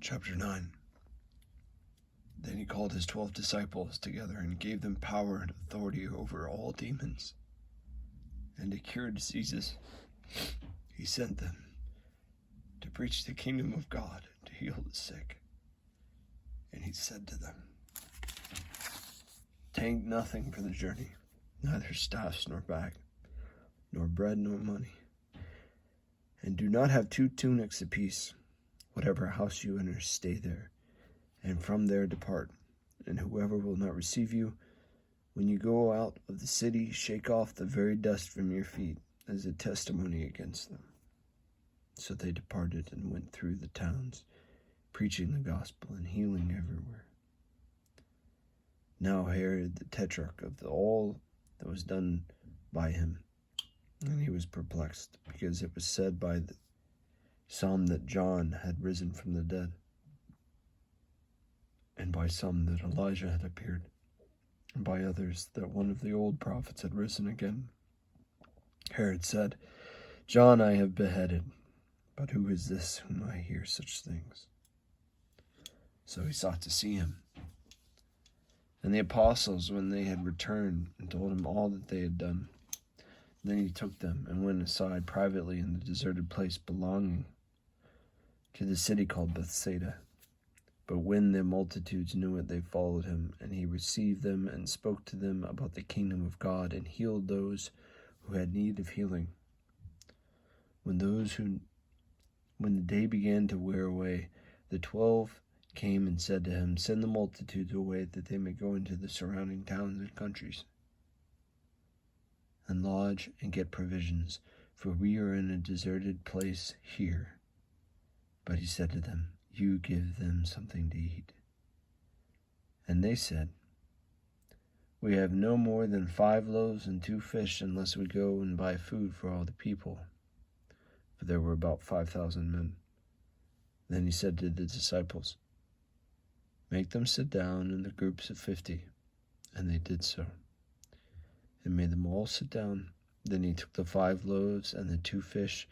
Chapter 9. Then he called his 12 disciples together and gave them power and authority over all demons and to cure diseases. He sent them to preach the kingdom of God and to heal the sick. And he said to them, "Take nothing for the journey, neither staffs nor bag, nor bread nor money. And do not have 2 tunics apiece. Whatever house you enter, stay there, and from there depart. And whoever will not receive you, when you go out of the city, shake off the very dust from your feet as a testimony against them." So they departed and went through the towns, preaching the gospel and healing everywhere. Now Herod the Tetrarch of all that was done by him, and he was perplexed, because it was said by some that John had risen from the dead, and by some that Elijah had appeared, and by others that one of the old prophets had risen again. Herod said, "John I have beheaded, but who is this whom I hear such things?" So he sought to see him. And the apostles, when they had returned, and told him all that they had done, then he took them and went aside privately in the deserted place belonging to the city called Bethsaida. But when the multitudes knew it, they followed him, and he received them and spoke to them about the kingdom of God, and healed those who had need of healing. When the day began to wear away, the 12 came and said to him, "Send the multitudes away, that they may go into the surrounding towns and countries, and lodge and get provisions, for we are in a deserted place here." But he said to them, "You give them something to eat." And they said, "We have no more than 5 loaves and 2 fish, unless we go and buy food for all the people." For there were about 5,000 men. Then he said to the disciples, "Make them sit down in the groups of 50. And they did so, and made them all sit down. Then he took the 5 loaves and the 2 fish,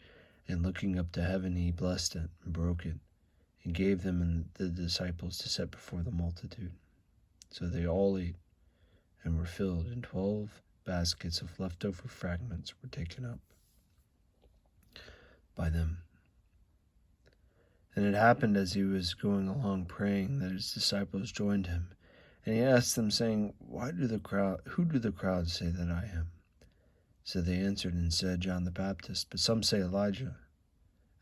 and looking up to heaven, he blessed it and broke it, and gave them and the disciples to set before the multitude. So they all ate and were filled, and 12 baskets of leftover fragments were taken up by them. And it happened as he was going along praying that his disciples joined him. And he asked them, saying, who do the crowd say that I am? So they answered and said, John the Baptist, but some say Elijah,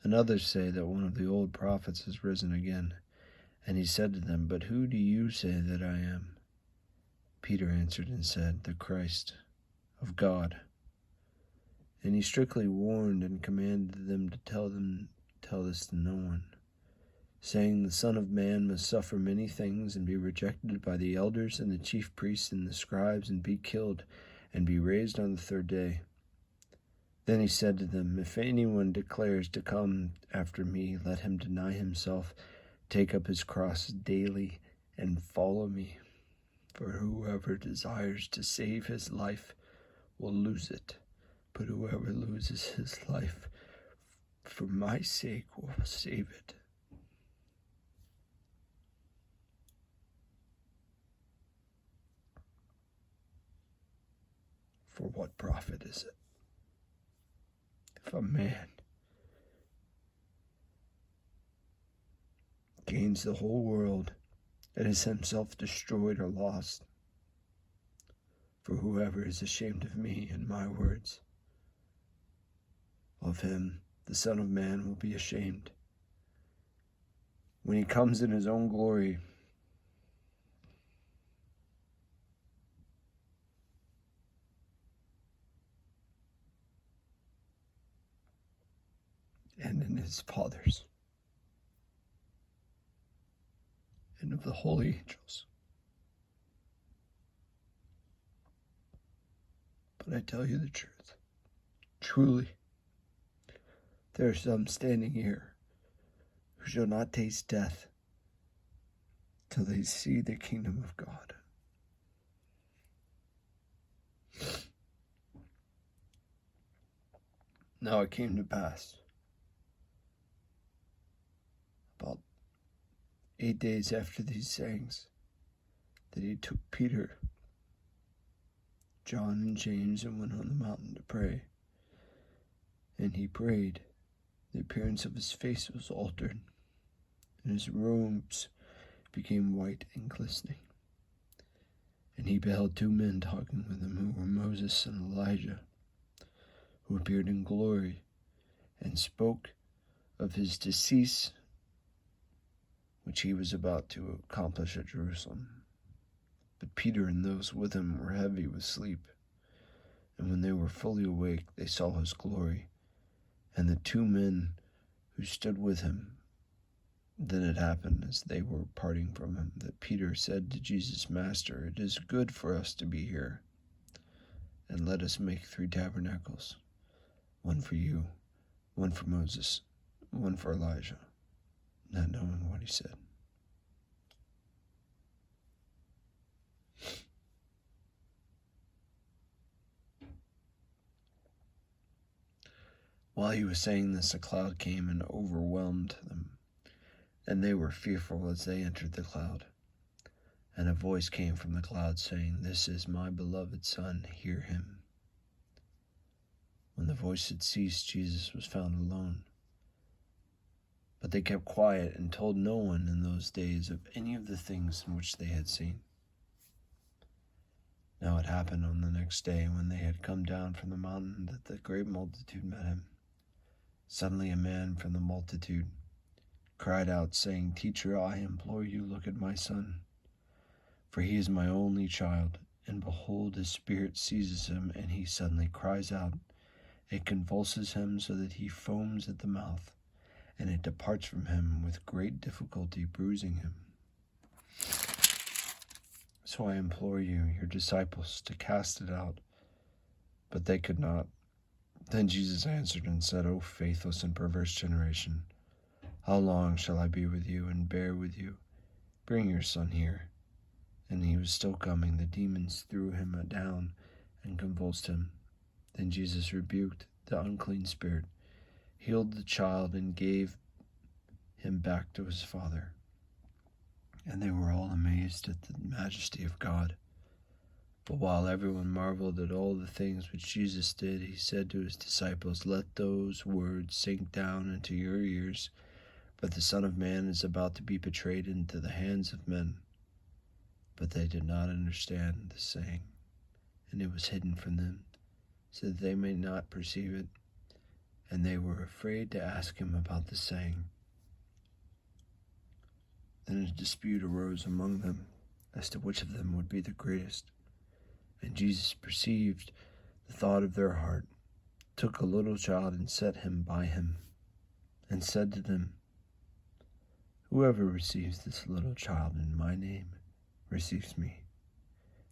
and others say that one of the old prophets has risen again. And he said to them, but who do you say that I am? Peter answered and said, the Christ of God. And he strictly warned and commanded them to tell this to no one, saying, the Son of Man must suffer many things and be rejected by the elders and the chief priests and the scribes, and be killed, and be raised on the 3rd day. Then he said to them, if anyone declares to come after me, let him deny himself, take up his cross daily, and follow me. For whoever desires to save his life will lose it, but whoever loses his life for my sake will save it. For what profit is it if a man gains the whole world and is himself destroyed or lost? For whoever is ashamed of me and my words, of him the Son of Man will be ashamed when he comes in his own glory and in his Father's and of the holy angels. But I tell you the truth, truly, there are some standing here who shall not taste death till they see the kingdom of God. Now it came to pass about 8 days after these sayings, that he took Peter, John, and James and went on the mountain to pray. And he prayed. The appearance of his face was altered, and his robes became white and glistening. And he beheld 2 men talking with him, who were Moses and Elijah, who appeared in glory and spoke of his decease, which he was about to accomplish at Jerusalem. But Peter and those with him were heavy with sleep, and when they were fully awake, they saw his glory, and the 2 men who stood with him. Then it happened, as they were parting from him, that Peter said to Jesus, Master, it is good for us to be here, and let us make 3 tabernacles, one for you, one for Moses, one for Elijah, not knowing what he said. While he was saying this, a cloud came and overwhelmed them, and they were fearful as they entered the cloud. And a voice came from the cloud saying, This is my beloved Son, hear him. When the voice had ceased, Jesus was found alone. But they kept quiet and told no one in those days of any of the things in which they had seen. Now it happened on the next day, when they had come down from the mountain, that the great multitude met him. Suddenly a man from the multitude cried out, saying, Teacher, I implore you, look at my son, for he is my only child, and behold, his spirit seizes him, and he suddenly cries out. It convulses him so that he foams at the mouth, and it departs from him with great difficulty, bruising him. So I implore you, your disciples, to cast it out. But they could not. Then Jesus answered and said, O faithless and perverse generation, how long shall I be with you and bear with you? Bring your son here. And he was still coming. The demons threw him down and convulsed him. Then Jesus rebuked the unclean spirit, healed the child, and gave him back to his father. And they were all amazed at the majesty of God. But while everyone marveled at all the things which Jesus did, he said to his disciples, Let those words sink down into your ears. But the Son of Man is about to be betrayed into the hands of men. But they did not understand the saying, and it was hidden from them, so that they may not perceive it. And they were afraid to ask him about the saying. Then a dispute arose among them as to which of them would be the greatest. And Jesus perceived the thought of their heart, took a little child and set him by him, and said to them, Whoever receives this little child in my name receives me,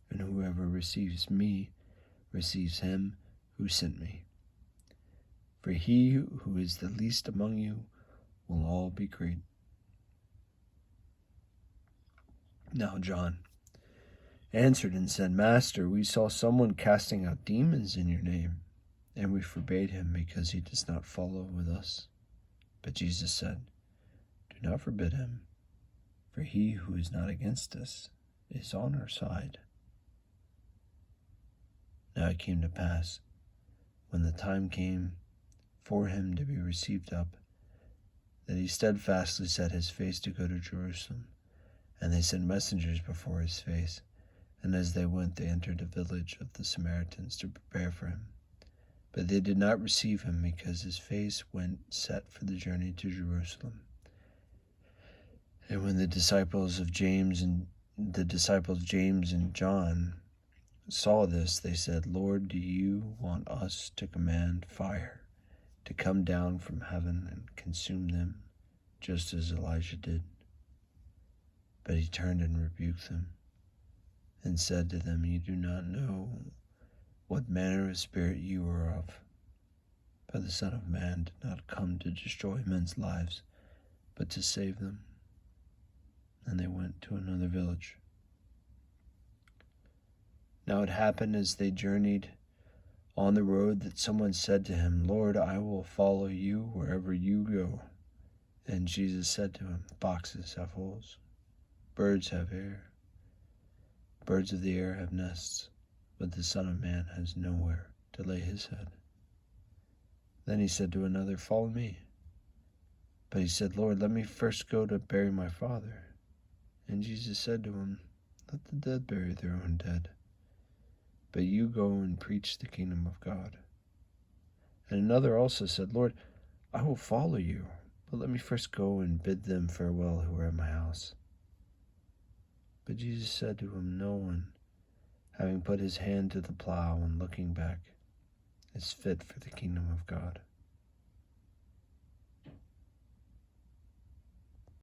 and whoever receives me receives him who sent me. For he who is the least among you will all be great. Now John answered and said, Master, we saw someone casting out demons in your name, and we forbade him because he does not follow with us. But Jesus said, Do not forbid him, for he who is not against us is on our side. Now it came to pass, when the time came for him to be received up, that he steadfastly set his face to go to Jerusalem, and they sent messengers before his face. And as they went, they entered a village of the Samaritans to prepare for him. But they did not receive him, because his face went set for the journey to Jerusalem. And when the disciples James and John saw this, they said, Lord, do you want us to command fire to come down from heaven and consume them, just as Elijah did? But he turned and rebuked them, and said to them, You do not know what manner of spirit you are of. For the Son of Man did not come to destroy men's lives, but to save them. And they went to another village. Now it happened as they journeyed on the road that someone said to him, Lord, I will follow you wherever you go. And Jesus said to him, Foxes have holes, birds have air, birds of the air have nests, but the Son of Man has nowhere to lay his head. Then he said to another, Follow me. But he said, Lord, let me first go to bury my father. And Jesus said to him, Let the dead bury their own dead, but you go and preach the kingdom of God. And another also said, Lord, I will follow you, but let me first go and bid them farewell who are at my house. But Jesus said to him, No one, having put his hand to the plow and looking back, is fit for the kingdom of God.